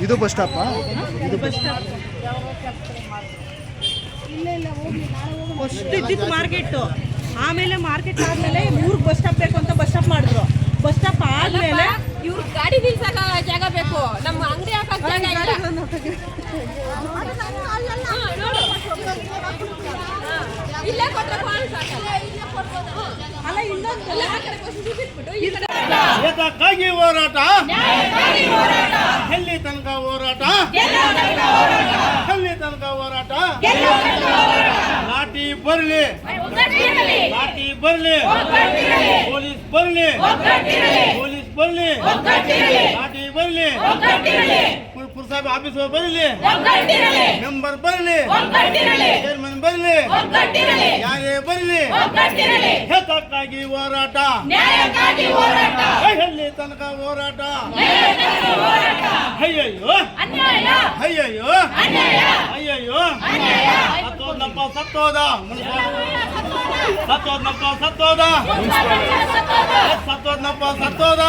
ಇದು bus stop. ಇದು bus stop. First ಇದ್ದಿದ್ದು ಮಾರ್ಕೆಟು, ಆಮೇಲೆ ಮಾರ್ಕೆಟ್ ಆದ್ಮೇಲೆ 3 ಬಸ್ ಸ್ಟಾಪ್ ಬೇಕು ಅಂತ ಬಸ್ ಸ್ಟಾಪ್ ಮಾಡಿದ್ರು. ಬಸ್ ಸ್ಟಾಪ್ ಆದ್ಮೇಲೆ ಇವ್ರು ಗಾಡಿ ನಿಲ್ಸಕ ಜಾಗ ಬೇಕು, ನಮ್ಮ ಅಂಗಡಿ ಹಾಕಕ್ ಜಾಗ ಇಲ್ಲ. ಇಲ್ಲೇ ಕೊಟ್ರೆ ಅಲ್ಲ, ಇನ್ನೊಂದು ಏತಕ್ಕಾಗಿ ಹೋರಾಟ, ಎಲ್ಲಿ ತನಕ ಹೋರಾಟ, ಎಲ್ಲಿ ತನಕ ಹೋರಾಟ. ಲಾಠಿ ಬರ್ಲಿ, ಲಾಠಿ ಬರ್ಲಿ, ಪೊಲೀಸ್ ಬರ್ಲಿ, ಪೊಲೀಸ್ ಬರ್ಲಿ, ಲಾಠಿ ಬರ್ಲಿ, ಪುರಸಭೆ ಆಫೀಸ್ ಬರಲಿ, ಮೆಂಬರ್ ಬರಲಿ, ಚೇರ್ಮನ್ ಬರಲಿ, ಯಾರೇ ಬರಲಿ, ಏತಕ್ಕಾಗಿ ಹೋರಾಟ, ಎಲ್ಲಿ ತನಕ ಹೋರಾಟ. ಅಯ್ಯಯ್ಯೋ ಅಯ್ಯಯ್ಯೋ ಅಯ್ಯಯ್ಯೋ ಸತ್ತೋದ್ನಪ್ಪ ಸತ್ತೋದ, ಸತ್ತೋದ್ನಪ್ಪ ಸತ್ತೋದ, ಸತ್ತೋದ್ನಪ್ಪ ಸತ್ತೋದ,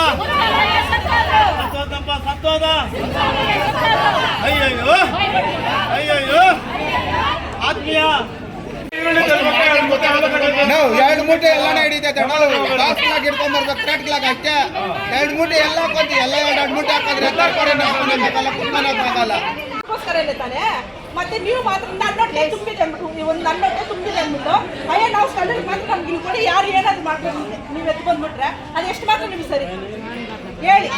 ಸತ್ತೋದ್ನಪ್ಪ ಸತ್ತೋದ. ಅಯ್ಯಯ್ಯೋ ಅಯ್ಯಯ್ಯೋ ಆತ್ಮೀಯ ನಾವು 2 ಮೂಟೆ ಎಲ್ಲಾನ ಹಿಡಿತೈತೆ. ನಾವು ಬಾಸ್ಲಾಗ ಇಟ್ಕೊಂಡ್ಬರ್ಬೇಕು, ಕಟ್ಲಾಗ ಅಷ್ಟೇ. 2 ಮೂಟೆ ಎಲ್ಲ ಹಾಕೋತಿ, ಎಲ್ಲ 2 ಮೂಟೆ ಹಾಕಿದ್ರೆ ಕುತ್ಕೊಳಕ್ಕಾಗಲ್ಲ. ತಾನೆ ಮತ್ತೆ ನೀವು ಮಾತ್ರ ನನ್ನೊಟ್ಟೆ ತುಂಬಿದೆ ಅಂದ್ಬಿಟ್ಟು, ನೀವು ನನ್ನೊಟ್ಟೆ ತುಂಬಿದೆ ಅಂದ್ಬಿಟ್ಟು ಅಯ್ಯ ನಾವು ಸ್ಥಳಕ್ಕೆ ಮಾತ್ರ ನಮ್ಗೆ ಇಲ್ಲಿ ಕೊಡಿ, ಯಾರು ಏನಾದ್ರು ಮಾಡ್ಕೊಂಡು ನೀವು ಎದ್ದು ಬಂದ್ಬಿಟ್ರೆ ಅದು ಎಷ್ಟು ಮಾತ್ರ ನಿಮ್ಗೆ ಸರಿ ಹೇಳಿ,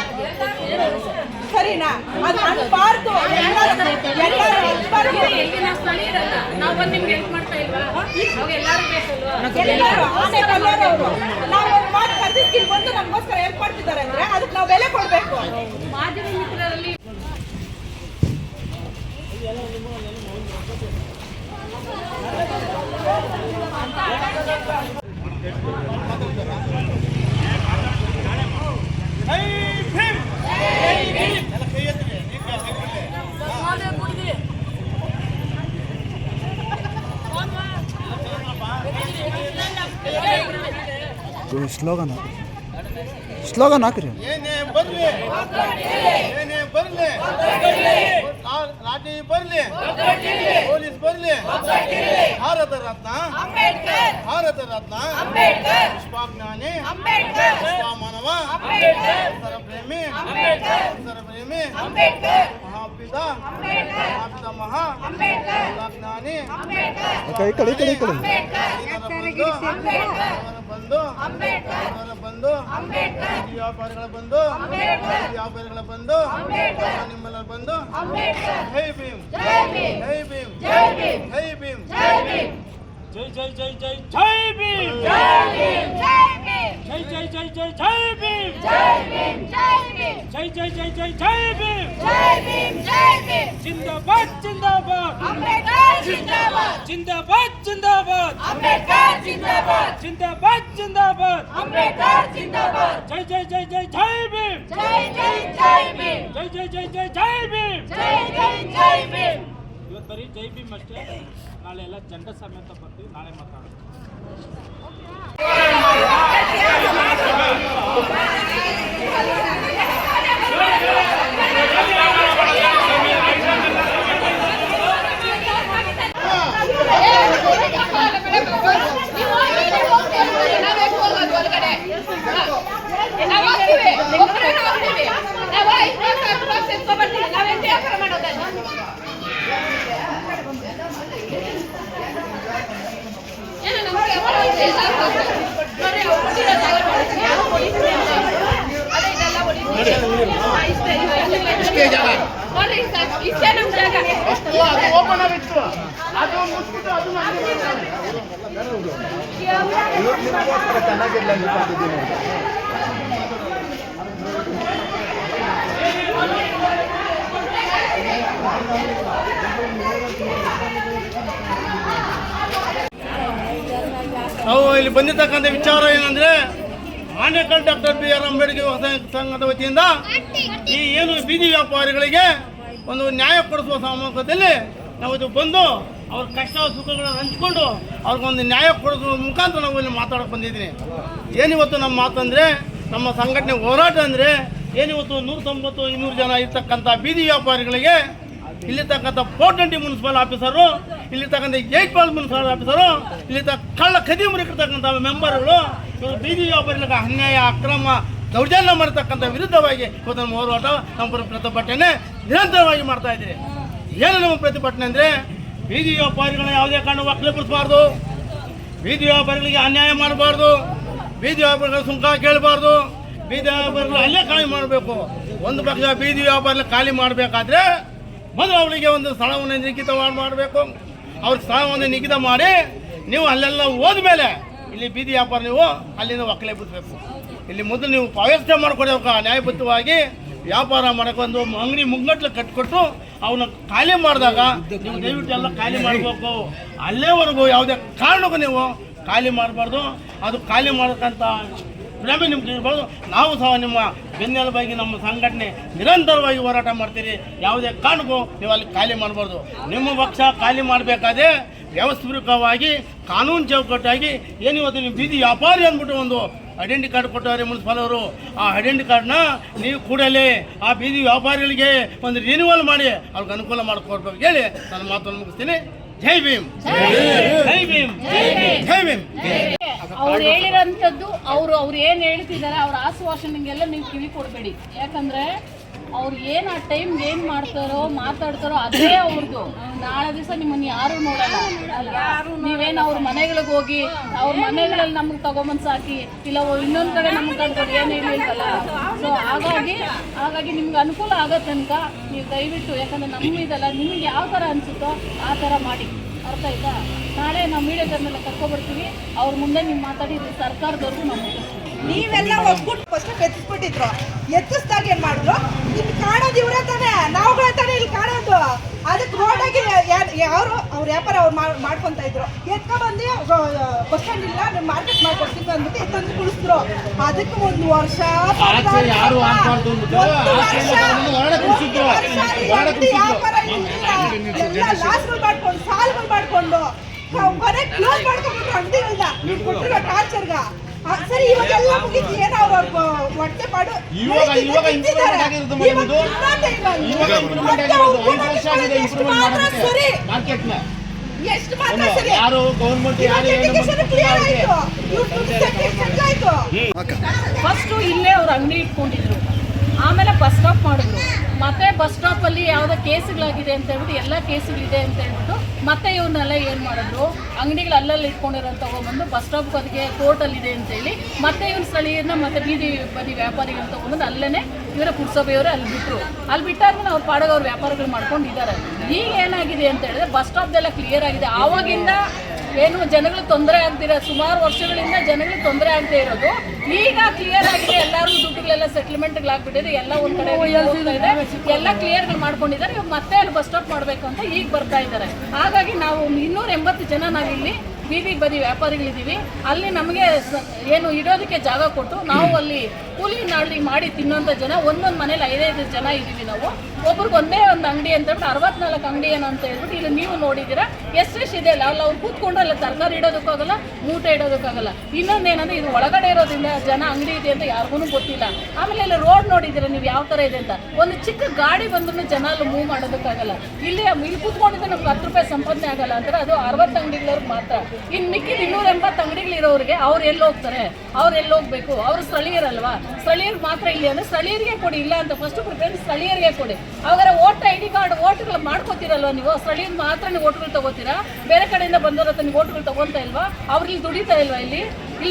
ಸರಿನಾ? ಅದು ಅನ್ಬಾರ್ದು, ಎಲ್ಲರೂ ಆನೆ ಕಲ್ಲರವರು ನಾವು ಒಂದು ಮಾತು ಕರೆದಿದ್ದು ಬಂದು ನಮಗೋಸ್ಕರ ಹೆಲ್ಪ್ ಮಾಡ್ತಿದ್ದಾರೆ ಅಂದ್ರೆ ಅದಕ್ಕೆ ನಾವು ಬೆಲೆ ಕೊಡಬೇಕು. ಮಾಧ್ಯಮ ಮಿತ್ರರಲ್ಲಿ ಸ್ಲೋಗನ್ ಸ್ಲೋಗನ್ ಹಾಕ್ರಿ. ಏನೇ ಬರ್ಲಿ, ಏನೇ ಬರ್ಲಿ, ಲಾಠಿ ಬರ್ಲಿ, ಪೊಲೀಸ್ ಬರ್ಲಿ, ಭಾರತ ರತ್ನ, ಭಾರತ ರತ್ನ, ವಿಶ್ವಜ್ಞಾನಿ, ವಿಶ್ವಮಾನವ, ಪರಿಸರ ಪ್ರೇಮಿ, ಪರಿಸರ ಪ್ರೇಮಿ, ಮಹಾಪಿತ, ಮಹಾಪಿತ ಮಹಾ ವಿಶ್ವಜ್ಞಾನಿ, ಬಂದು ಬಂದು ವ್ಯಾಪಾರಿಗಳ ಬಂದು, ವ್ಯಾಪಾರಿಗಳ ಬಂದು, ನಿಮ್ಮೆಲ್ಲ ಬಂದು. ಜೈ ಭೀಮ್, ಜೈ ಭೀಮ್, ಜೈ ಭೀಮ್, ಜೈ ಭೀಮ್, ಜೈ ಜೈ ಜೈ ಜೈ ಜೈ ಭೀಮ್, ಜೈ ಜೈ ಜೈ ಜೈ ಜೈ ಭೀಮ್, ಜೈ ಜೈ ಜೈ ಜೈ ಜೈ ಭೀಮ್, ಜಿಂದಾಬಾದ್ ಜಿಂದಾಬಾದ್, ಜಿಂದಾಬಾದ್ ಜಿಂದಾಬಾದ್, ಜಿಂದಾಬಾದ್ ಜಿಂದಾಬಾದ್, ಜೈ ಜೈ ಜೈ ಜೈ ಜೈ ಭೀಮ್, ಜೈ ಜೈ ಜೈ ಜೈ ಜೈ ಭೀಮ್. ಇವತ್ತು ಬರೀ ಜೈ ಭೀಮ್ ಅಷ್ಟೇ, ನಾಳೆ ಎಲ್ಲ ಜಂಡ ಸಮೇತ ಬರ್ತೀವಿ, ನಾಳೆ ಮಾತಾಡೋದು. ನಾವು ಇಲ್ಲಿ ಬಂದಿರತಕ್ಕಂಥ ವಿಚಾರ ಏನಂದ್ರೆ, ಆನೇಕಲ್ ಡಾಕ್ಟರ್ BR ಅಂಬೇಡ್ಕರ್ ಸಂಘದ ವತಿಯಿಂದ ಈ ಏನು ಬೀದಿ ವ್ಯಾಪಾರಿಗಳಿಗೆ ಒಂದು ನ್ಯಾಯ ಕೊಡಿಸುವ ಸಂಬಂಧದಲ್ಲಿ ನಾವು ಇದು ಬಂದು ಅವ್ರ ಕಷ್ಟ ಸುಖಗಳನ್ನು ಹಂಚ್ಕೊಂಡು ಅವ್ರಿಗೊಂದು ನ್ಯಾಯ ಕೊಡಿಸುವ ಮುಖಾಂತರ ನಾವು ಇಲ್ಲಿ ಮಾತಾಡೋಕೆ ಬಂದಿದ್ದೀನಿ. ಏನಿವತ್ತು ನಮ್ಮ ಮಾತಂದರೆ, ನಮ್ಮ ಸಂಘಟನೆ ಹೋರಾಟ ಅಂದರೆ ಏನಿವತ್ತು 190 200 ಜನ ಇರ್ತಕ್ಕಂಥ ಬೀದಿ ವ್ಯಾಪಾರಿಗಳಿಗೆ ಇಲ್ಲಿರ್ತಕ್ಕಂಥ 420 ಮುನ್ಸಿಪಲ್ ಆಫೀಸರು, ಇಲ್ಲಿರ್ತಕ್ಕಂಥ 8 ಮುನ್ಸಿಪಲ್ ಆಫೀಸರು, ಇಲ್ಲಿ ಕಳ್ಳ ಖದೀಮರು ಮುರಿಕಿರ್ತಕ್ಕಂಥ ಮೆಂಬರ್ಗಳು ಇವರು ಬೀದಿ ವ್ಯಾಪಾರಿಗಳಿಗೆ ಅನ್ಯಾಯ ಅಕ್ರಮ ದೌರ್ಜನ್ಯ ಮಾಡತಕ್ಕಂಥ ವಿರುದ್ಧವಾಗಿ ಇವತ್ತು ನಮ್ಮ ಹೋರಾಟ ನಮ್ಮ ಪ್ರತಿಭಟನೆ ನಿರಂತರವಾಗಿ ಮಾಡ್ತಾ ಇದ್ದೀರಿ. ಏನು ನಮ್ಮ ಪ್ರತಿಭಟನೆ ಅಂದರೆ ಬೀದಿ ವ್ಯಾಪಾರಿಗಳನ್ನ ಯಾವುದೇ ಕಾರಣ ಒಕ್ಕಲೆಪಡಿಸಬಾರ್ದು, ಬೀದಿ ವ್ಯಾಪಾರಿಗಳಿಗೆ ಅನ್ಯಾಯ ಮಾಡಬಾರ್ದು, ಬೀದಿ ವ್ಯಾಪಾರಿಗಳ ಸುಂಕ ಕೇಳಬಾರ್ದು, ಬೀದಿ ವ್ಯಾಪಾರಿಗಳು ಅಲ್ಲೇ ಖಾಲಿ ಮಾಡಬೇಕು. ಒಂದು ಪಕ್ಷ ಬೀದಿ ವ್ಯಾಪಾರ ಖಾಲಿ ಮಾಡಬೇಕಾದ್ರೆ ಮೊದಲು ಅವರಿಗೆ ಒಂದು ಸ್ಥಳವನ್ನು ನಿಗದಿತ ಮಾಡಬೇಕು. ಅವ್ರ ಸ್ಥಳವನ್ನು ನಿಗದಿತ ಮಾಡಿ ನೀವು ಅಲ್ಲೆಲ್ಲ ಹೋದ್ಮೇಲೆ ಇಲ್ಲಿ ಬೀದಿ ವ್ಯಾಪಾರ ನೀವು ಅಲ್ಲಿಂದ ಒಕ್ಕಲೆಬಿಡಬೇಕು. ಇಲ್ಲಿ ಮೊದಲು ನೀವು ವ್ಯವಸ್ಥೆ ಮಾಡಿಕೊಡಬೇಕು. ನ್ಯಾಯಬದ್ಧವಾಗಿ ವ್ಯಾಪಾರ ಮಾಡೋಕೆ ಒಂದು ಅಂಗಡಿ ಮುಗ್ಗಟ್ಲು ಕಟ್ಕೊಟ್ಟು ಅವನ್ನ ಖಾಲಿ ಮಾಡಿದಾಗ ನೀವು ದಯವಿಟ್ಟು ಎಲ್ಲ ಖಾಲಿ ಮಾಡಬೇಕು. ಅಲ್ಲೇವರೆಗೂ ಯಾವುದೇ ಕಾರಣಕ್ಕೂ ನೀವು ಖಾಲಿ ಮಾಡಬಾರ್ದು. ಅದು ಖಾಲಿ ಮಾಡೋಕ್ಕಂಥ ಪ್ರೇಮೆ ನಿಮ್ಗೆ ಇರ್ಬೋದು. ನಾವು ಸಹ ನಿಮ್ಮ ಬೆನ್ನೆಲುಬಾಗಿ ನಮ್ಮ ಸಂಘಟನೆ ನಿರಂತರವಾಗಿ ಹೋರಾಟ ಮಾಡ್ತೀರಿ. ಯಾವುದೇ ಕಾರಣಕ್ಕೂ ನೀವು ಅಲ್ಲಿ ಖಾಲಿ ಮಾಡಬಾರ್ದು. ನಿಮ್ಮ ಪಕ್ಷ ಖಾಲಿ ಮಾಡಬೇಕಾದ್ರೆ ವ್ಯವಸ್ಥಿತವಾಗಿ ಕಾನೂನು ಚೌಕಟ್ಟಾಗಿ ಏನಿವತ್ತು ನೀವು ಬೀದಿ ವ್ಯಾಪಾರಿ ಅಂದ್ಬಿಟ್ಟು ಒಂದು ಐಡೆಂಟಿ ಕಾರ್ಡ್ ಕೊಟ್ಟವ್ರೆ ಮುನ್ಸಿಪಲ್ ಅವರು. ಆ ಐಡೆಂಟಿ ಕಾರ್ಡ್ನ ನೀವು ಕೂಡಲೇ ಆ ಬೀದಿ ವ್ಯಾಪಾರಿಗಳಿಗೆ ಒಂದು ರಿನ್ಯೂವಲ್ ಮಾಡಿ ಅವ್ರಿಗೆ ಅನುಕೂಲ ಮಾಡಿಕೊಡ್ಬೇಕು ಹೇಳಿ ನನ್ನ ಮಾತನ್ನು ಮುಗಿಸ್ತೀನಿ. ಜೈ ಭೀಮ್, ಜೈ ಭೀಮ್, ಜೈ ಭೀಮ್. ಅವ್ರು ಹೇಳಿರೋಂಥದ್ದು ಅವ್ರು ಏನು ಹೇಳ್ತಿದ್ದಾರೆ ಅವ್ರ ಆಶ್ವಾಸನೆಗೆಲ್ಲ ನೀವು ಕಿವಿ ಕೊಡಬೇಡಿ. ಯಾಕಂದ್ರೆ ಅವ್ರು ಏನು ಆ ಟೈಮ್ಗೆ ಏನು ಮಾಡ್ತಾರೋ ಮಾತಾಡ್ತಾರೋ ಅದೇ ಅವ್ರದ್ದು. ನಾಳೆ ದಿವಸ ನಿಮ್ಮನ್ನು ಯಾರು ನೋಡಲ್ಲ. ನೀವೇನು ಅವ್ರ ಮನೆಗಳಿಗೆ ಹೋಗಿ ಅವ್ರ ಮನೆಗಳಲ್ಲಿ ನಮಗೆ ತಗೊಂಬಂದು ಸಾಕಿ ಇಲ್ಲ ಇನ್ನೊಂದು ಕಡೆ ನಮ್ಗೆ ಕಟ್ಕೊಂಡು ಏನು ಇಲ್ವಲ್ಲ. ಸೊ ಹಾಗಾಗಿ ನಿಮ್ಗೆ ಅನುಕೂಲ ಆಗೋ ತನಕ ನೀವು ದಯವಿಟ್ಟು, ಯಾಕಂದ್ರೆ ನಮ್ಮಿದಲ್ಲ ನಿಮ್ಗೆ ಯಾವ ಥರ ಅನಿಸುತ್ತೋ ಆ ಥರ ಮಾಡಿ. ಅರ್ಥ ಆಯ್ತಾ? ನಾಳೆ ನಾವು ಮೀಡಿಯಾದನ್ನೆಲ್ಲ ಕರ್ಕೊಬರ್ತೀವಿ. ಅವ್ರ ಮುಂದೆ ನೀವು ಮಾತಾಡಿ ಸರ್ಕಾರದವ್ರಿಗೂ ನಾವು ಮುಗಿಸ್ತೀವಿ. ನೀವೆಲ್ಲ ಒಗ್ಗೂಟ್ ಫಸ್ಟ್ ಎತ್ತಿಸ್ಬಿಟ್ಟಿದ್ರು. ಎತ್ತಿಸ್ದಾಗ ಏನ್ ಮಾಡಿದ್ರು? ಇಲ್ಲಿ ಕಾಣೋದು ಇವರೇ ತಾನೆ, ನಾವುಗಳೇ ತಾನೆ ಇಲ್ಲಿ ಕಾಣೋದು. ಅದಕ್ಕೆ ರೋಡಾಗಿ ಯಾರು ಅವ್ರ ವ್ಯಾಪಾರ ಅವ್ರು ಮಾಡ್ಕೊಂತ ಇದ್ರು. ಎತ್ಕೊಬಂದು ಬಸ್ ಸ್ಟ್ಯಾಂಡ್ ಇಲ್ಲ ನೀವು ಮಾರ್ಕೆಟ್ ಮಾಡ್ಕೊಡ್ತೀವಿ ಅಂದ್ಬಿಟ್ಟು ಎತ್ತಂದು ಕುಳಿಸಿದ್ರು. ಅದಕ್ಕೆ 1 ವರ್ಷ ವ್ಯಾಪಾರ ಎಲ್ಲ ಲಾಸ್ಗಳು ಮಾಡ್ಕೊಂಡು ಸಾಲುಗಳು ಮಾಡ್ಕೊಂಡು ಮನೆ ಕ್ಲೋಸ್ ಮಾಡ್ಕೊಂಡ್ಬಿಟ್ರು ಅಂಗಡಿಗಳನ್ನ. ನೀವು ಕೊಟ್ಟಿರೋ ಟಾರ್ಚರ್ಗ ಸರಿ ಇವಾಗೆಲ್ಲ ಮುಗಿತು. ಏನೋ ಅವ್ರ ಹೊಟ್ಟೆ ಪಾಡು ಎಷ್ಟು ಮಾತ್ರ ಸರಿ ಕ್ಲಿಯರ್ ಆಯ್ತು. ಫಸ್ಟು ಇಲ್ಲೇ ಅವ್ರು ಅಂಗಡಿ ಇಟ್ಕೊಂಡಿದ್ರು, ಆಮೇಲೆ ಬಸ್ ಸ್ಟಾಪ್ ಮಾಡಿದ್ರು. ಮತ್ತೆ ಬಸ್ ಸ್ಟಾಪಲ್ಲಿ ಯಾವುದೋ ಕೇಸುಗಳಾಗಿದೆ ಅಂತ ಹೇಳ್ಬಿಟ್ಟು ಎಲ್ಲ ಕೇಸುಗಳಿದೆ ಅಂತ ಹೇಳ್ಬಿಟ್ಟು ಮತ್ತೆ ಇವನ್ನೆಲ್ಲ ಏನು ಮಾಡಿದ್ರು, ಅಂಗಡಿಗಳು ಅಲ್ಲಲ್ಲಿ ಇಟ್ಕೊಂಡಿರೋಂಥ ತಗೊಂಡ್ಬಂದು ಬಸ್ ಸ್ಟಾಪ್ ಅದಕ್ಕೆ ಕೋರ್ಟಲ್ಲಿದೆ ಅಂತೇಳಿ ಮತ್ತೆ ಇವ್ರ ಸ್ಥಳೀಯರನ್ನ ಮತ್ತೆ ಬೀದಿ ವ್ಯಾಪಾರಿಗಳನ್ನ ತೊಗೊಂಡ್ಬಂದು ಅಲ್ಲೇ ಇವರ ಪುರಸಭೆಯವರೇ ಅಲ್ಲಿ ಬಿಟ್ಟರು. ಅಲ್ಲಿ ಬಿಟ್ಟಾದ್ಮೇಲೆ ಅವ್ರ ಪಾಡೋದು ಅವ್ರ ವ್ಯಾಪಾರಗಳು ಮಾಡ್ಕೊಂಡಿದ್ದಾರೆ. ಈಗ ಏನಾಗಿದೆ ಅಂತ ಹೇಳಿದ್ರೆ ಬಸ್ ಸ್ಟಾಪ್ದೆಲ್ಲ ಕ್ಲಿಯರ್ ಆಗಿದೆ. ಆವಾಗಿಂದ ಏನು ಜನಗಳು ತೊಂದರೆ ಆಗ್ತಿರ, ಸುಮಾರು ವರ್ಷಗಳಿಂದ ಜನಗಳಿಗೆ ತೊಂದರೆ ಆಗ್ತಾ ಇರೋದು ಈಗ ಕ್ಲಿಯರ್ ಆಗಿದೆ. ಎಲ್ಲರೂ ದುಡ್ಡುಗಳೆಲ್ಲ ಸೆಟ್ಲ್ಮೆಂಟ್ಗಳಾಗ್ಬಿಟ್ಟಿದೆ. ಎಲ್ಲ ಒಂದ್ ಕಡೆ ಎಲ್ಲ ಕ್ಲಿಯರ್ಗಳು ಮಾಡ್ಕೊಂಡಿದ್ದಾರೆ. ಇವಾಗ ಮತ್ತೆ ಅಲ್ಲಿ ಬಸ್ ಸ್ಟಾಪ್ ಮಾಡಬೇಕು ಅಂತ ಈಗ ಬರ್ತಾ ಇದ್ದಾರೆ. ಹಾಗಾಗಿ ನಾವು 280 ಜನ ನಾವಿಲ್ಲಿ ಬೀದಿ ಬದಿ ವ್ಯಾಪಾರಿಗಳಿದ್ದೀವಿ. ಅಲ್ಲಿ ನಮಗೆ ಏನು ಇಡೋದಕ್ಕೆ ಜಾಗ ಕೊಟ್ಟು ನಾವು ಅಲ್ಲಿ ಕೂಲಿ ನಾಳಿ ಮಾಡಿ ತಿನ್ನೋಂಥ ಜನ ಒಂದೊಂದು ಮನೇಲಿ 5-5 ಜನ ಇದ್ದೀವಿ ನಾವು. ಒಬ್ರಿಗೆ ಒಂದೇ ಒಂದು ಅಂಗಡಿ ಅಂತ ಹೇಳ್ಬಿಟ್ಟು 64 ಅಂಗಡಿ ಏನು ಅಂತ ಹೇಳ್ಬಿಟ್ಟು ಇಲ್ಲಿ ನೀವು ನೋಡಿದ್ದೀರಾ ಎಷ್ಟೆಷ್ಟು ಇದೆ. ಅಲ್ಲ ಅವ್ರು ಕೂತ್ಕೊಂಡು ಅಲ್ಲ ತರಕಾರಿ ಇಡೋದಕ್ಕಾಗಲ್ಲ, ಮೂಟೆ ಇಡೋದಕ್ಕಾಗಲ್ಲ. ಇನ್ನೊಂದೇನಂದ್ರೆ ಇದು ಒಳಗಡೆ ಇರೋದ್ರಿಂದ ಜನ ಅಂಗಡಿ ಇದೆ ಅಂತ ಯಾರಿಗೂ ಗೊತ್ತಿಲ್ಲ. ಆಮೇಲೆ ಇಲ್ಲಿ ರೋಡ್ ನೋಡಿದ್ದೀರಾ ನೀವು ಯಾವ ಥರ ಇದೆ ಅಂತ. ಒಂದು ಚಿಕ್ಕ ಗಾಡಿ ಬಂದ್ರೂ ಜನ ಅಲ್ಲಿ ಮೂವ್ ಮಾಡೋದಕ್ಕಾಗಲ್ಲ. ಇಲ್ಲಿ ಕೂತ್ಕೊಂಡಿದ್ರೆ ನಮ್ಗೆ 10 ರೂಪಾಯಿ ಸಂಪಾದನೆ ಆಗಲ್ಲ ಅಂದ್ರೆ ಅದು 60 ಅಂಗಡಿಗಳವ್ರಿಗೆ ಮಾತ್ರ. ಇನ್ನು ಮಿಕ್ಕಿದ 280 ಅಂಗಡಿಗಳಿರೋರಿಗೆ ಅವ್ರು ಎಲ್ಲಿ ಹೋಗ್ತಾರೆ? ಅವ್ರು ಎಲ್ಲಿ ಹೋಗ್ಬೇಕು? ಅವರು ಸ್ಥಳೀಯರಲ್ವಾ? ಸ್ಥಳೀಯರಿಗೆ ಮಾತ್ರ ಇಲ್ಲಿ ಅಂದರೆ ಸ್ಥಳೀಯರಿಗೆ ಕೊಡಿ. ಇಲ್ಲ ಅಂತ ಫಸ್ಟ್ ಪ್ರಿಫರೆನ್ಸ್ ಸ್ಥಳೀಯರಿಗೆ ಕೊಡಿ. ಅವಾಗ ವೋಟ್ ID ಕಾರ್ಡ್ ಓಟ್ಗಳು ಮಾಡ್ಕೋತೀರಲ್ವ ನೀವು? ಸ್ಥಳೀಯರು ಮಾತ್ರ ನೀವು ಓಟ್ಗಳು ತಗೋತೀರಾ? ಬೇರೆ ಕಡೆಯಿಂದ ಬಂದವ್ರ ಹತ್ರ ನೀವು ಓಟ್ಗಳು ತಗೊತಾ ಇಲ್ವಾ? ಅವ್ರು ಇಲ್ಲಿ ದುಡಿತಾ ಇಲ್ವಾ? ಇಲ್ಲಿ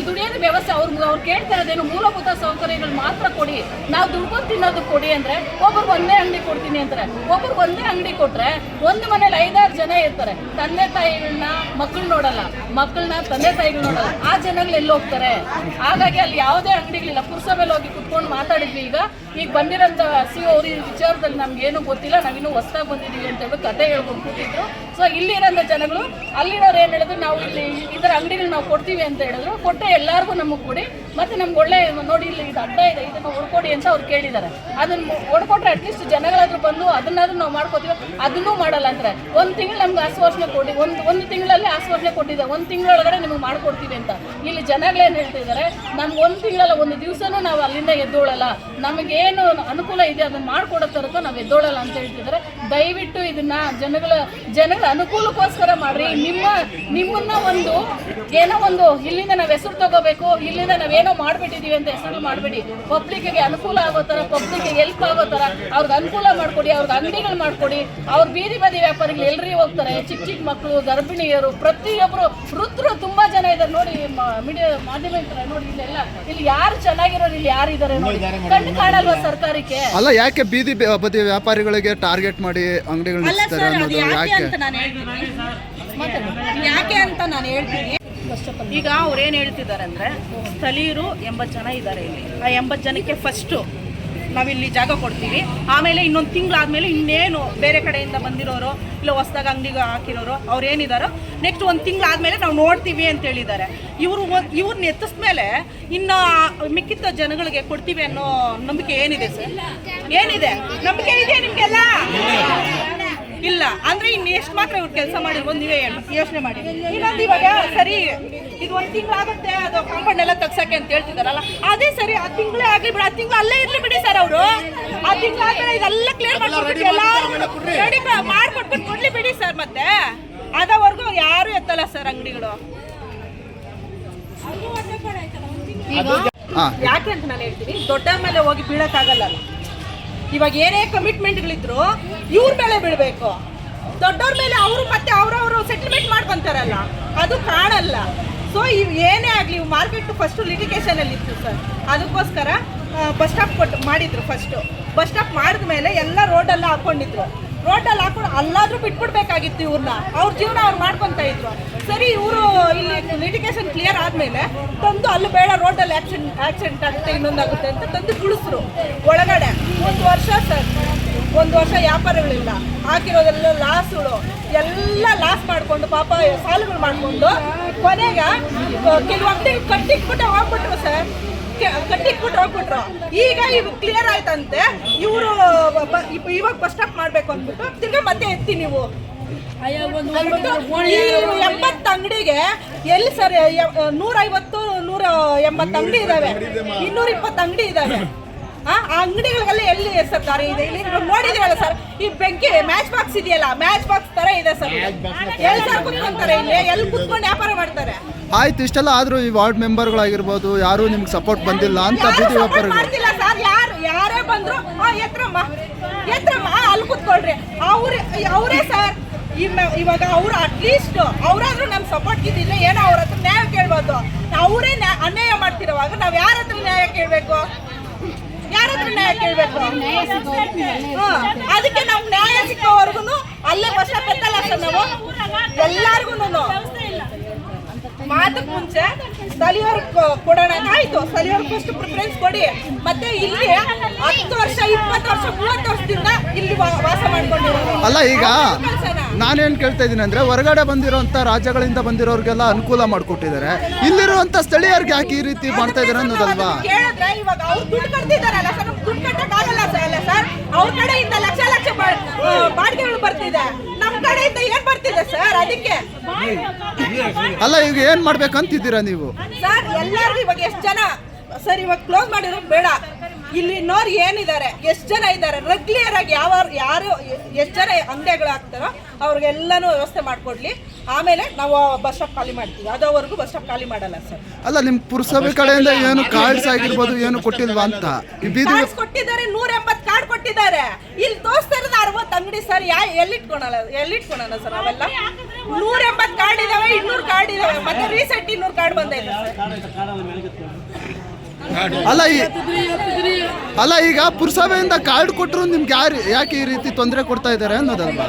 ದುಡಿಯೋದು ವ್ಯವಸ್ಥೆ ಅವ್ರು ಕೇಳ್ತಾ ಇರೋದೇನು ಮೂಲಭೂತ ಸೌಕರ್ಯಗಳು ಮಾತ್ರ ಕೊಡಿ. ನಾವು ದುಡ್ಕೊಂಡು ತಿನ್ನೋದು ಕೊಡಿ ಅಂದರೆ ಒಬ್ರಿಗೆ ಒಂದೇ ಅಂಗಡಿ ಕೊಡ್ತೀನಿ ಅಂತಾರೆ. ಒಬ್ರಿಗೆ ಒಂದೇ ಅಂಗಡಿ ಕೊಟ್ಟರೆ ಒಂದು ಮನೇಲಿ 5-6 ಜನ ಇರ್ತಾರೆ. ತಂದೆ ತಾಯಿಗಳನ್ನ ಮಕ್ಕಳು ನೋಡಲ್ಲ, ಮಕ್ಕಳನ್ನ ತಂದೆ ತಾಯಿಗಳು ನೋಡಲ್ಲ. ಆ ಜನಗಳು ಎಲ್ಲಿ ಹೋಗ್ತಾರೆ? ಹಾಗಾಗಿ ಅಲ್ಲಿ ಯಾವುದೇ ಅಂಗಡಿಗಳಿಲ್ಲ. ಪುರಸಭೆಯಲ್ಲಿ ಹೋಗಿ ಕುತ್ಕೊಂಡು ಮಾತಾಡಿದ್ವಿ. ಈಗ ಬಂದಿರೋಂಥ CEO ಅವ್ರ ಈ ವಿಚಾರದಲ್ಲಿ ನಮ್ಗೇನು ಗೊತ್ತಿಲ್ಲ, ನಾವಿನ್ನೂ ಹೊಸದಾಗಿ ಬಂದಿದ್ದೀವಿ ಅಂತ ಹೇಳಿ ಕತೆ ಹೇಳ್ಕೊಂಡು ಕೂತಿದ್ರು. ಸೊ ಇಲ್ಲಿರೋಂಥ ಜನಗಳು ಅಲ್ಲಿರೋರು ಏನು ಹೇಳಿದ್ರು, ನಾವು ಇಲ್ಲಿ ಇದರ ಅಂಗಡಿಗಳು ನಾವು ಕೊಡ್ತೀವಿ ಅಂತ ಹೇಳಿದ್ರು. ಕೊಟ್ಟರೆ ಎಲ್ಲರಿಗೂ ನಮಗೆ ಕೊಡಿ, ಮತ್ತು ನಮ್ಗೆ ಒಳ್ಳೆ ನೋಡಿ ಇಲ್ಲಿ ಇದು ಅಡ್ಡ ಇದೆ, ಇದನ್ನು ಹೊಡ್ಕೊಡಿ ಅಂತ ಅವ್ರು ಕೇಳಿದ್ದಾರೆ. ಅದನ್ನು ಹೊಡ್ಕೊಟ್ರೆ ಅಟ್ಲೀಸ್ಟ್ ಜನಗಳಾದ್ರೂ ಬಂದು ಅದನ್ನಾದ್ರೂ ನಾವು ಮಾಡ್ಕೋತೀವಿ. ಅದನ್ನೂ ಮಾಡಲ್ಲ ಅಂತಾರೆ. 1 ತಿಂಗಳು ನಮ್ಗೆ ಆಶ್ವಾಸನೆ ಕೊಡಿ, ಒಂದು ತಿಂಗಳಲ್ಲಿ ಆಶ್ವಾಸನೆ ಕೊಟ್ಟಿದ್ದಾರೆ. 1 ತಿಂಗಳೊಳಗಡೆ ನಿಮಗೆ ಮಾಡ್ಕೊಡ್ತೀವಿ ಅಂತ. ಇಲ್ಲಿ ಜನಗಳೇನು ಹೇಳ್ತಿದ್ದಾರೆ, ನಮ್ಗೆ 1 ತಿಂಗಳಲ್ಲ 1 ದಿವಸನೂ ನಾವು ಅಲ್ಲಿಂದ ಎದ್ದೋಳಲ್ಲ, ನಮಗೆ ಏನು ಅನುಕೂಲ ಇದೆ ಅದನ್ನ ಮಾಡ್ಕೊಡೋ ತನಕ ನಾವು ಎದ್ದೋಳಲ್ಲ ಅಂತ ಹೇಳ್ತಿದ್ದಾರೆ. ದಯವಿಟ್ಟು ಇದನ್ನ ಜನಗಳ ಅನುಕೂಲಕ್ಕೋಸ್ಕರ ಮಾಡ್ರಿ. ನಿಮ್ಮನ್ನ ಏನೋ ಒಂದು ಇಲ್ಲಿಂದ ನಾವು ಹೆಸರು ತಗೋಬೇಕು, ಇಲ್ಲಿಂದ ನಾವೇನೋ ಮಾಡ್ಬಿಟ್ಟಿದೀವಿ ಅಂತ ಹೆಸರು ಮಾಡಬೇಡಿ. ಪಬ್ಲಿಕ್ಗೆ ಅನುಕೂಲ ಆಗೋ ಥರ, ಪಬ್ಲಿಕ್ಗೆ ಹೆಲ್ಪ್ ಆಗೋ ಥರ ಅವ್ರಿಗೆ ಅನುಕೂಲ ಮಾಡಿಕೊಡಿ, ಅವ್ರಿಗೆ ಅಂಗಡಿಗಳು ಮಾಡಿಕೊಡಿ. ಅವ್ರ ಬೀದಿ ಬದಿ ವ್ಯಾಪಾರಿಗಳು ಎಲ್ಲರೂ ಹೋಗ್ತಾರೆ, ಚಿಕ್ಕ ಚಿಕ್ಕ ಮಕ್ಕಳು, ಗರ್ಭಿಣಿಯರು, ಪ್ರತಿಯೊಬ್ಬರು ವೃತ್ತರು ತುಂಬಾ ಜನ ಇದ್ದಾರೆ ನೋಡಿ. ಮಾಧ್ಯಮ ನೋಡಿ, ಇಲ್ಲಿ ಯಾರು ಚೆನ್ನಾಗಿರೋರು ಇಲ್ಲಿ ಯಾರು ಇದ್ದಾರೆ ನೋಡಿ, ಕಣ್ಣು ಕಾಣಲ್ವಾ ಸರ್ಕಾರಕ್ಕೆ? ಅಲ್ಲ, ಯಾಕೆ ಬೀದಿ ಬದಿ ವ್ಯಾಪಾರಿಗಳಿಗೆ ಟಾರ್ಗೆಟ್ ಮಾಡಿ ಅಂಗಡಿಗಳು ನಿಲ್ಲಿಸ್ತಾರೆ ಅನ್ನೋದು ಯಾಕೆ? ಯಾಕೆ ಅಂತ ನಾನು ಹೇಳ್ತೀನಿ. ಈಗ ಅವ್ರೇನು ಹೇಳ್ತಿದ್ದಾರೆ ಅಂದರೆ, ಸ್ಥಳೀಯರು 80 ಜನ ಇದ್ದಾರೆ ಇಲ್ಲಿ. ಆ 80 ಜನಕ್ಕೆ ಫಸ್ಟು ನಾವಿಲ್ಲಿ ಜಾಗ ಕೊಡ್ತೀವಿ. ಆಮೇಲೆ ಇನ್ನೊಂದು ತಿಂಗಳಾದಮೇಲೆ ಇನ್ನೇನು ಬೇರೆ ಕಡೆಯಿಂದ ಬಂದಿರೋರು, ಇಲ್ಲ ಹೊಸ್ದಾಗ ಅಂಗಡಿಗೆ ಹಾಕಿರೋರು ಅವ್ರೇನಿದಾರೋ ನೆಕ್ಸ್ಟ್ 1 ತಿಂಗಳಾದಮೇಲೆ ನಾವು ನೋಡ್ತೀವಿ ಅಂತ ಹೇಳಿದ್ದಾರೆ. ಇವ್ರನ್ನ ಎತ್ತಿಸ್ಮೇಲೆ ಇನ್ನು ಮಿಕ್ಕಿದ ಜನಗಳಿಗೆ ಕೊಡ್ತೀವಿ ಅನ್ನೋ ನಂಬಿಕೆ ಏನಿದೆ ಸರ್? ಏನಿದೆ ನಂಬಿಕೆ ಇದೆ ನಿಮಗೆಲ್ಲ? ಇಲ್ಲ ಅಂದ್ರೆ ಇನ್ನು ಎಷ್ಟು ಮಾತ್ರ ಇವ್ರು ಕೆಲಸ ಮಾಡಿರ್ಬೋದು ನೀವೇ ಯೋಚನೆ ಮಾಡಿ. ಇನ್ನೊಂದು ಇವಾಗ ಸರಿ ಇದು 1 ತಿಂಗಳಾಗುತ್ತೆ ಅದು ಕಾಂಪೌಂಡ್ ಎಲ್ಲ ತಗ್ಸಕ್ಕೆ ಅಂತ ಹೇಳ್ತಿದಾರಲ್ಲ, ಅದೇ ಸರಿ. ಆ ತಿಂಗಳೇ ಆಗ್ಲಿ ಬಿಡಿ, ಆ ತಿಂಗಳು ಅಲ್ಲೇ ಇರ್ಲಿ ಬಿಡಿ ಸರ್. ಅವರು ಆ ತಿಂಗಳಾದ್ಮೇಲೆ ಇದೆಲ್ಲ ಕ್ಲಿಯರ್ ಮಾಡ್ಕೊಟ್ಬಿಟ್ಟು ಎಲ್ಲ ರೆಡಿ ಮಾಡ್ಕೊಟ್ಬಿಟ್ಟು ಕೊಡ್ಲಿ ಬಿಡಿ ಸರ್. ಮತ್ತೆ ಅದವರೆಗೂ ಯಾರು ಎತ್ತಲ್ಲ ಸರ್ ಅಂಗಡಿಗಳು. ಯಾಕೆ ಅಂತ ನಾನು ಹೇಳ್ತೀನಿ, ದೊಡ್ಡ ಮೇಲೆ ಹೋಗಿ ಬೀಳಕ್ಕಾಗಲ್ಲ. ಇವಾಗ ಏನೇ ಕಮಿಟ್ಮೆಂಟ್ಗಳಿದ್ರು ಇವ್ರ ಮೇಲೆ ಬೀಳ್ಬೇಕು. ದೊಡ್ಡವ್ರ ಮೇಲೆ ಅವರು ಮತ್ತೆ ಅವ್ರವರು ಸೆಟಲ್ಮೆಂಟ್ ಮಾಡ್ಕೊಂತಾರಲ್ಲ, ಅದು ಕಾಣಲ್ಲ. ಸೊ ಇವು ಏನೇ ಆಗಲಿ, ಮಾರ್ಕೆಟ್ ಫಸ್ಟು ಲಿಟಿಗೇಷನಲ್ಲಿ ಇತ್ತು ಸರ್. ಅದಕ್ಕೋಸ್ಕರ ಬಸ್ ಸ್ಟಾಪ್ ಮಾಡಿದ್ರು. ಫಸ್ಟು ಬಸ್ ಸ್ಟಾಪ್ ಮಾಡಿದ್ಮೇಲೆ ಎಲ್ಲ ರೋಡಲ್ಲಿ ಹಾಕ್ಕೊಂಡಿದ್ರು. ರೋಡಲ್ಲಿ ಹಾಕೊಂಡು ಅಲ್ಲಾದ್ರೂ ಬಿಟ್ಬಿಡ್ಬೇಕಾಗಿತ್ತು ಇವ್ರನ್ನ. ಅವ್ರ ಜೀವನ ಅವ್ರು ಮಾಡ್ಕೊತಾ ಇದ್ರು. ಸರಿ, ಇವರು ಇಲ್ಲಿ ಲಿಟಿಗೇಷನ್ ಕ್ಲಿಯರ್ ಆದಮೇಲೆ ತಂದು ಅಲ್ಲಿ ಬೇಡ, ರೋಡಲ್ಲಿ ಆಕ್ಸಿಡೆಂಟ್ ಆಗುತ್ತೆ, ಇನ್ನೊಂದಾಗುತ್ತೆ ಅಂತ ತಂದು ಗುಳಿಸ್ರು ಒಳಗಡೆ. 1 ವರ್ಷ ಸರ್, 1 ವರ್ಷ ವ್ಯಾಪಾರಗಳಿಲ್ಲ, ಹಾಕಿರೋದೆಲ್ಲ ಲಾಸ್ಗಳು ಎಲ್ಲ ಲಾಸ್ ಮಾಡಿಕೊಂಡು ಪಾಪ ಸಾಲುಗಳು ಮಾಡಿಕೊಂಡು ಕೊನೆಗೆ ಕೆಲವು ಅಂಗಡಿ ಕಟ್ಟಿಟ್ಬಿಟ್ಟು ಹೋಗ್ಬಿಟ್ರು ಸರ್. ಕಟ್ಟಿಟ್ಬಿಟ್ಟು ಹೋಗ್ಬಿಟ್ರು. ಈಗ ಇವು ಕ್ಲಿಯರ್ ಆಯ್ತಂತೆ. ಇವರು ಇವಾಗ ಬಸ್ ಸ್ಟಾಪ್ ಮಾಡ್ಬೇಕು ಅಂದ್ಬಿಟ್ಟು ತಿರ್ಗಾ ಮತ್ತೆ ಎತ್ತಿ ನೀವು 80 ಅಂಗಡಿಗೆ ಎಲ್ಲಿ ಸರ್? 150 180 ಅಂಗಡಿ ಇದಾವೆ, 220 ಅಂಗಡಿ ಇದಾವೆ. ಆ ಅಂಗಡಿಗಳಿಗೆಲ್ಲ ಎಲ್ಲಿ ಸರ್ ದಾರಿ ಇದೆ? ಇಲ್ಲಿ ನೋಡಿದ್ರಲ್ಲ ಸರ್, ಈ ಬೆಂಕಿ ಮ್ಯಾಚ್ ಬಾಕ್ಸ್ ಇದೆಯಲ್ಲ, ಮ್ಯಾಚ್ ಬಾಕ್ಸ್ ತರ ಇದೆ ಸರ್. ಎಲ್ಲಿ ಸರ್ ಕುತ್ಕೊಂತಾರೆ? ಇಲ್ಲಿ ಎಲ್ಲಿ ಕುತ್ಕೊಂಡು ವ್ಯಾಪಾರ ಮಾಡ್ತಾರೆ? ಆಯ್ತು, ಇಷ್ಟೆಲ್ಲ ಆದ್ರೂ ಈ ವಾರ್ಡ್ ಮೆಂಬರ್ಗಳಾಗಿರ್ಬೋದು ಯಾರು ನಿಮ್ಗೆ ಸಪೋರ್ಟ್ ಬಂದಿಲ್ಲ ಅಂತ ಬೀದಿ ವ್ಯಾಪಾರಿಗಳು ಮಾಡ್ತಿಲ್ಲ ಸರ್. ಯಾರೇ ಬಂದ್ರು ಎತ್ರಮ್ಮ ಅಲ್ಲಿ ಕುತ್ಕೊಳ್ರಿ, ಅವರೇ ಸರ್. ಇವಾಗ ಅವ್ರು ಅಟ್ಲೀಸ್ಟ್ ಅವರಾದ್ರೂ ನಮ್ ಸಪೋರ್ಟ್ ಇದ್ದಿಲ್ಲ, ಏನೋ ಅವ್ರ ಹತ್ರ ನ್ಯಾಯ ಕೇಳ್ಬೋದು. ಅವರೇ ಅನ್ಯಾಯ ಮಾಡ್ತಿರುವಾಗ ನಾವ್ ಯಾರ ಹತ್ರ ನ್ಯಾಯ ಕೇಳ್ಬೇಕು? ಯಾರ ಹತ್ರ ನ್ಯಾಯ ಕೇಳ್ಬೇಕು? ಅದಕ್ಕೆ ನಮ್ ನ್ಯಾಯ ಸಿಕ್ಕೋವರ್ಗು ಅಲ್ಲೇ ಬಸ್ ಸ್ಟಾಪ್ ಎತ್ತಲ್ಲ ಸರ್ ನಾವು ಎಲ್ಲಾರ್ಗು. ಮಾತಕ್ಕೆ ಮುಂಚೆ ಸ್ಥಳೀಯವ್ರಿಗೆ ಕೊಡೋಣ, ಆಯ್ತು, ಸ್ಥಳೀಯವ್ರಿಗೆ ಫಸ್ಟ್ ಪ್ರಿಫರೆನ್ಸ್ ಕೊಡಿ. ಮತ್ತೆ ಇಲ್ಲಿ 10 ವರ್ಷ 20 ವರ್ಷ 30 ವರ್ಷದಿಂದ ಇಲ್ಲಿ ವಾಸ ಮಾಡ್ಕೊಂಡಿರೋದು. ಅಲ್ಲ, ಈಗ ನಾನೇನು ಕೇಳ್ತಾ ಇದ್ದೀನಿ ಅಂದರೆ, ಹೊರಗಡೆ ಬಂದಿರೋಂಥ ರಾಜ್ಯಗಳಿಂದ ಬಂದಿರೋರಿಗೆಲ್ಲ ಅನುಕೂಲ ಮಾಡಿಕೊಟ್ಟಿದ್ದಾರೆ, ಇಲ್ಲಿರುವಂಥ ಸ್ಥಳೀಯರಿಗೆ ಯಾಕೆ ಈ ರೀತಿ ಮಾಡ್ತಾ ಇದ್ದಾರೆ ಅನ್ನೋದಲ್ವಾ? ಕೇಳಿದ್ರೆ ಇವಾಗ ಅವ್ರು ದುಡ್ಡು ಕಟ್ತಿದಾರಲ್ಲ ಸರ್, ದುಡ್ಡು ಕಟ್ಟಕ್ಕಾಗಲ್ಲ ಸರ್. ಅವ್ರ ಕಡೆಯಿಂದ ಲಕ್ಷ ಬಾಡಿಗೆಗಳು ಬರ್ತಿದೆ, ನಮ್ಮ ಕಡೆಯಿಂದ ಏನ್ ಬರ್ತಿದೆ ಸರ್? ಅದಕ್ಕೆ ಅಲ್ಲ, ಈಗ ಏನ್ ಮಾಡ್ಬೇಕಂತಿದ್ದೀರಾ ನೀವು ಸರ್? ಎಲ್ಲರಿಗೂ ಇವಾಗ ಎಷ್ಟು ಜನ ಸರ್ ಇವಾಗ ಕ್ಲೋಸ್ ಮಾಡಿರೋದು ಬೇಡ. ಇಲ್ಲಿ ನೋರ್ ಏನಿದ್ದಾರೆ, ಎಷ್ಟು ಜನ ಇದ್ದಾರೆ ರೆಗ್ಯುಲರ್ ಆಗಿ ಯಾರು ಎಷ್ಟು ಜನ ಅಂಗಡಿಗಳು ಹಾಕ್ತಾರೋ ಅವ್ರಿಗೆಲ್ಲಾನು ವ್ಯವಸ್ಥೆ ಮಾಡ್ಕೊಡ್ಲಿ. ಆಮೇಲೆ ನಾವು ಬಸ್ ಸ್ಟಾಪ್ ಖಾಲಿ ಮಾಡ್ತೀವಿ, ಅದುವರೆಗೂ ಬಸ್ ಸ್ಟಾಪ್ ಖಾಲಿ ಮಾಡಲ್ಲ ಸರ್. ಅಲ್ಲ, ನಿಮ್ ಪುರಸಭೆ ಕಡೆಯಿಂದ ಏನು ಕಾರ್ಡ್ಸ್ ಆಗಿರ್ಬೋದು ಏನು ಕೊಟ್ಟಿಲ್ವಾ ಅಂತ? ಕಾರ್ಡ್ಸ್ ಕೊಟ್ಟಿದ್ದಾರೆ, 180 ಕಾರ್ಡ್ ಕೊಟ್ಟಿದ್ದಾರೆ. ಇಲ್ಲಿ ತೋರಿಸ್ತಾ ಇರೋದು 60 ಅಂಗಡಿ ಸರ್. ಎಲ್ಲಿಟ್ಕೊಳಲ್ಲ ಸರ್ ಅವೆಲ್ಲ? 180 ಕಾರ್ಡ್ ಇದಾವೆ, 200 ಕಾರ್ಡ್ ಇದಾವೆ, ಮತ್ತೆ ರೀಸೆಂಟ್ 200 ಕಾರ್ಡ್ ಬಂದೈತೆ ಸರ್. ಅಲ್ಲ, ಈಗ ಪುರಸಭೆಯಿಂದ ಕಾರ್ಡ್ ಕೊಟ್ಟರು ನಿಮ್ಗೆ ಯಾಕೆ ಈ ರೀತಿ ತೊಂದರೆ ಕೊಡ್ತಾ ಇದ್ದಾರೆ ಅನ್ನೋದಲ್ವಾ?